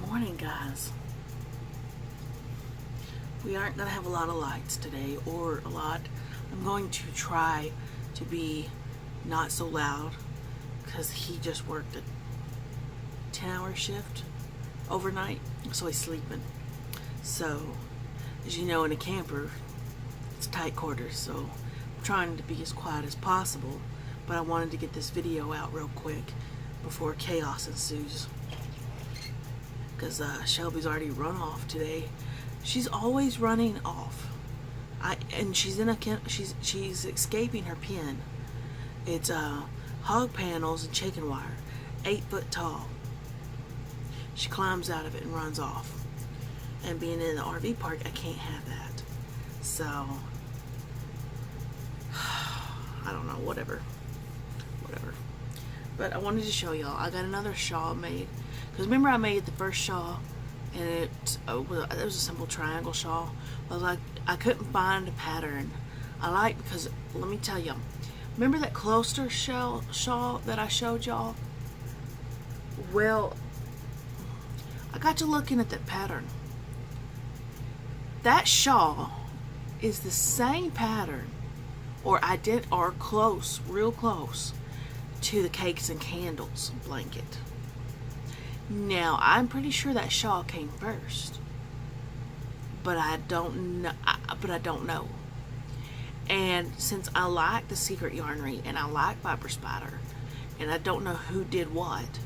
Morning, guys. We aren't going to have a lot of lights today, or a lot. I'm going to try to be not so loud because he just worked a 10-hour shift overnight, so he's sleeping. So, as you know, in a camper, it's tight quarters, so I'm trying to be as quiet as possible, but I wanted to get this video out real quick before chaos ensues. Because Shelby's already run off today. She's always running off. And she's in a she's escaping her pen. It's hog panels and chicken wire, 8 foot tall. She climbs out of it and runs off. And being in the RV park, I can't have that. So I don't know, whatever. But I wanted to show y'all. I got another shawl made. Because remember I made the first shawl and it was a simple triangle shawl. I couldn't find a pattern I like, because let me tell y'all. Remember that cluster shawl that I showed y'all? Well, I got to looking at that pattern. That shawl is the same pattern, or close, real close to the cakes and candles blanket. Now, I'm pretty sure that shawl came first, but I don't know. And since I like the Secret Yarnery and I like Viper Spider, and I don't know who did what,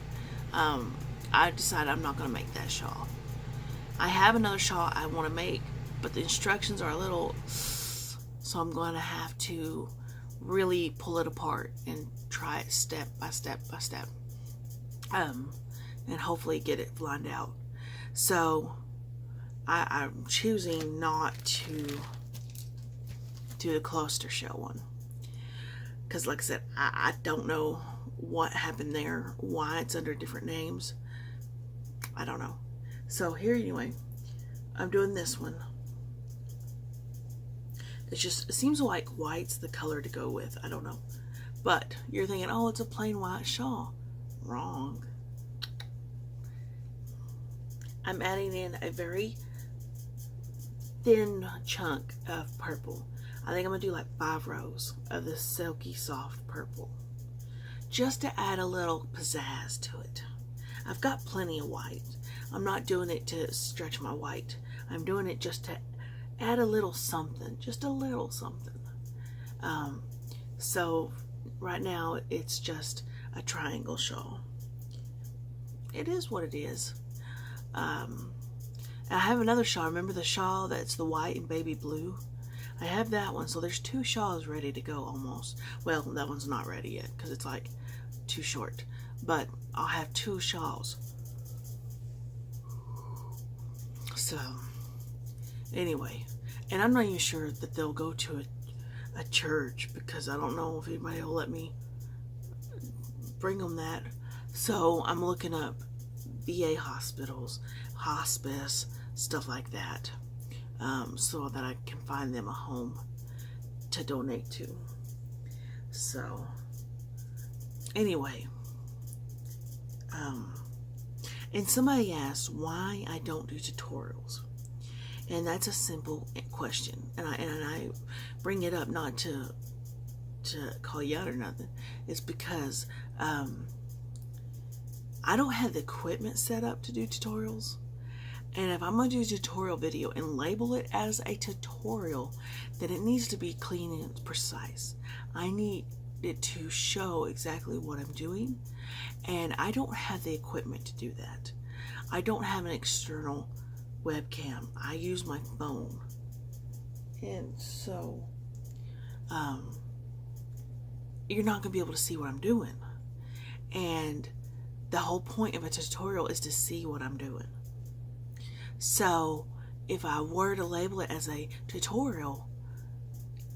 I decided I'm not going to make that shawl. I have another shawl I want to make, but the instructions are a little, so I'm going to have to really pull it apart and try it step by step by step. And hopefully get it lined out. So I'm choosing not to do the cluster shell one, because like I said, I don't know what happened there, why it's under different names. I don't know. So here, anyway, I'm doing this one. It seems like white's the color to go with. I don't know. But you're thinking, oh, it's a plain white shawl. Wrong. I'm adding in a very thin chunk of purple. I think I'm going to do like 5 rows of this silky soft purple, just to add a little pizzazz to it. I've got plenty of white. I'm not doing it to stretch my white. I'm doing it just to add a little something, just a little something. So right now it's just a triangle shawl. It is what it is. I have another shawl. Remember the shawl that's the white and baby blue? I have that one. So there's 2 shawls ready to go almost. Well, that one's not ready yet because it's like too short. But I'll have 2 shawls. So anyway, and I'm not even sure that they'll go to a church, because I don't know if anybody will let me bring them that. So I'm looking up VA hospitals, hospice, stuff like that, so that I can find them a home to donate to. So anyway, and somebody asked why I don't do tutorials, and that's a simple question, and I bring it up not to call you out or nothing. It's because I don't have the equipment set up to do tutorials. And if I'm going to do a tutorial video and label it as a tutorial, then it needs to be clean and precise. I need it to show exactly what I'm doing. And I don't have the equipment to do that. I don't have an external webcam. I use my phone. And so, you're not going to be able to see what I'm doing. And the whole point of a tutorial is to see what I'm doing. So if I were to label it as a tutorial,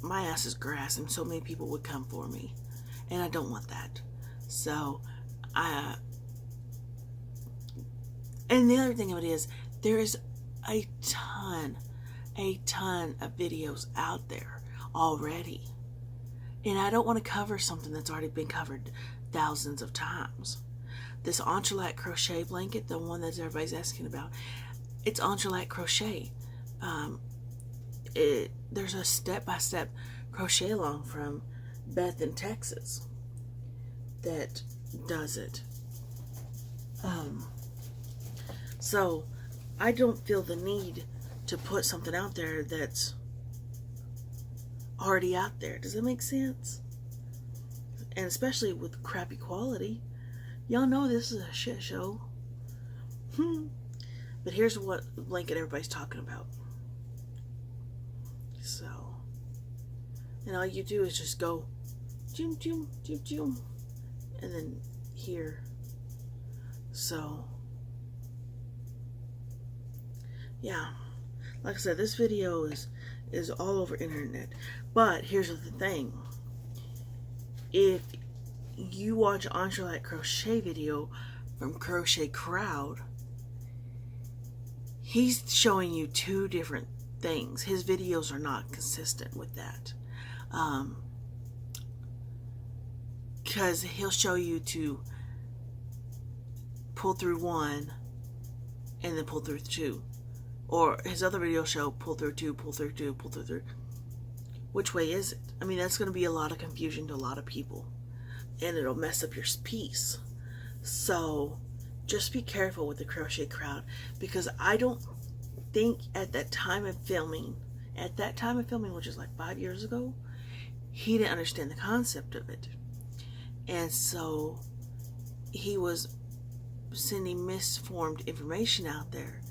my ass is grass and so many people would come for me. And I don't want that. So and the other thing of it is, there is a ton of videos out there already. And I don't want to cover something that's already been covered thousands of times. this Entrelac crochet blanket, the one that everybody's asking about, it's Entrelac crochet. There's a step-by-step crochet along from Beth in Texas that does it. So I don't feel the need to put something out there that's already out there. Does that make sense? And especially with crappy quality. Y'all know this is a shit show. But here's what blanket everybody's talking about. So, and all you do is just go joom, joom, joom, joom, and then here. So, yeah, like I said, this video is all over internet. But here's the thing: if you watch Entrelac crochet video from Crochet Crowd, he's showing you two different things. His videos are not consistent with that, because he'll show you to pull through one and then pull through two, or his other videos show pull through two, pull through two, pull through three. Which way is it? I mean, that's going to be a lot of confusion to a lot of people, and it'll mess up your piece. So just be careful with the Crochet Crowd, because I don't think at that time of filming, which is like 5 years ago, he didn't understand the concept of it. And so he was sending misformed information out there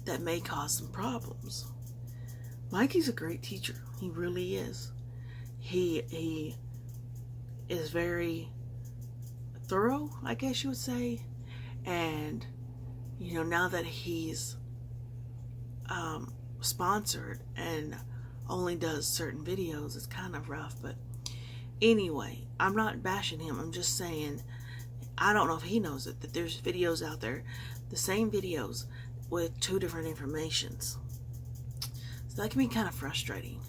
that may cause some problems. Mikey's a great teacher. He really is. He is very thorough, I guess you would say. And, you know, now that he's sponsored and only does certain videos, it's kind of rough. But anyway, I'm not bashing him. I'm just saying, I don't know if he knows it, that there's videos out there, the same videos with two different informations. So that can be kind of frustrating.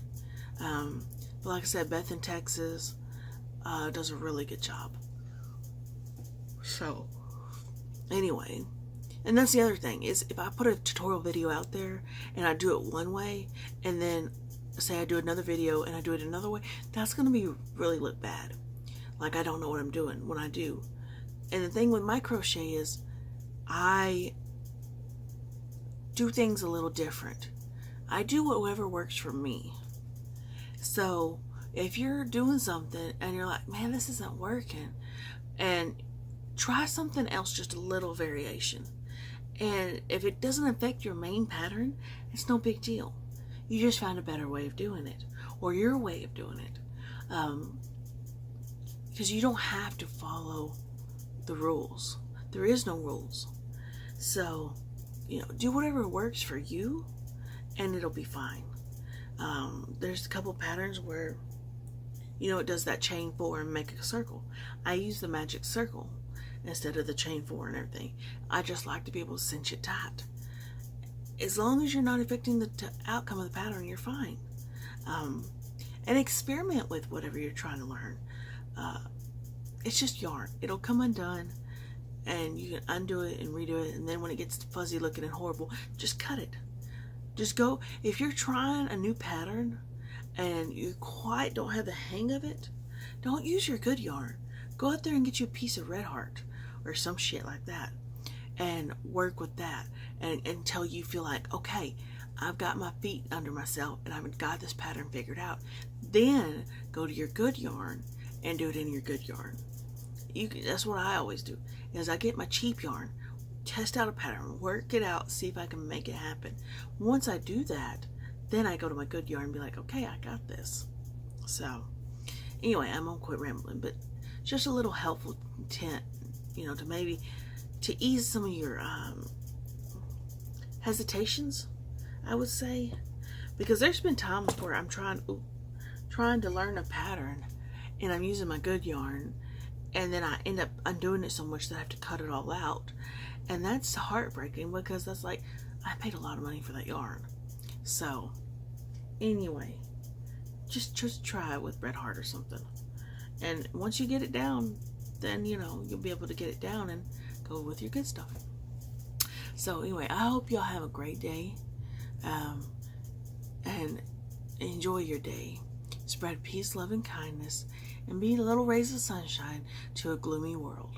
But like I said, Beth in Texas does a really good job. So anyway, and that's the other thing, is if I put a tutorial video out there and I do it one way, and then say I do another video and I do it another way, that's going to be really look bad. Like I don't know what I'm doing when I do. And the thing with my crochet is I do things a little different. I do whatever works for me. So if you're doing something and you're like, man, this isn't working, and try something else, just a little variation. And if it doesn't affect your main pattern, it's no big deal. You just find a better way of doing it, or your way of doing it. Because you don't have to follow the rules. There is no rules. So, you know, do whatever works for you, and it'll be fine. There's a couple patterns where, you know, it does that chain 4 and make a circle. I use the magic circle instead of the chain 4 and everything. I just like to be able to cinch it tight. As long as you're not affecting the outcome of the pattern, you're fine. And experiment with whatever you're trying to learn. It's just yarn. It'll come undone, and you can undo it and redo it, and then when it gets fuzzy looking and horrible, just cut it. Just go. If you're trying a new pattern and you quite don't have the hang of it, don't use your good yarn. Go out there and get you a piece of Red Heart or some shit like that, and work with that, and until you feel like, okay, I've got my feet under myself and I've got this pattern figured out. Then go to your good yarn and do it in your good yarn. That's what I always do, is I get my cheap yarn, test out a pattern, work it out, see if I can make it happen. Once I do that, then I go to my good yarn and be like, okay, I got this. So anyway, I'm gonna quit rambling, but just a little helpful tip, you know, to ease some of your hesitations, I would say, because there's been times where I'm trying to learn a pattern and I'm using my good yarn, and then I end up undoing it so much that I have to cut it all out, and that's heartbreaking, because that's like, I paid a lot of money for that yarn. So anyway, just try it with Red Heart or something, and once you get it down, then, you know, you'll be able to get it down and Go with your good stuff. So anyway, I hope y'all have a great day, and enjoy your day. Spread peace, love, and kindness, and be little rays of sunshine to a gloomy world.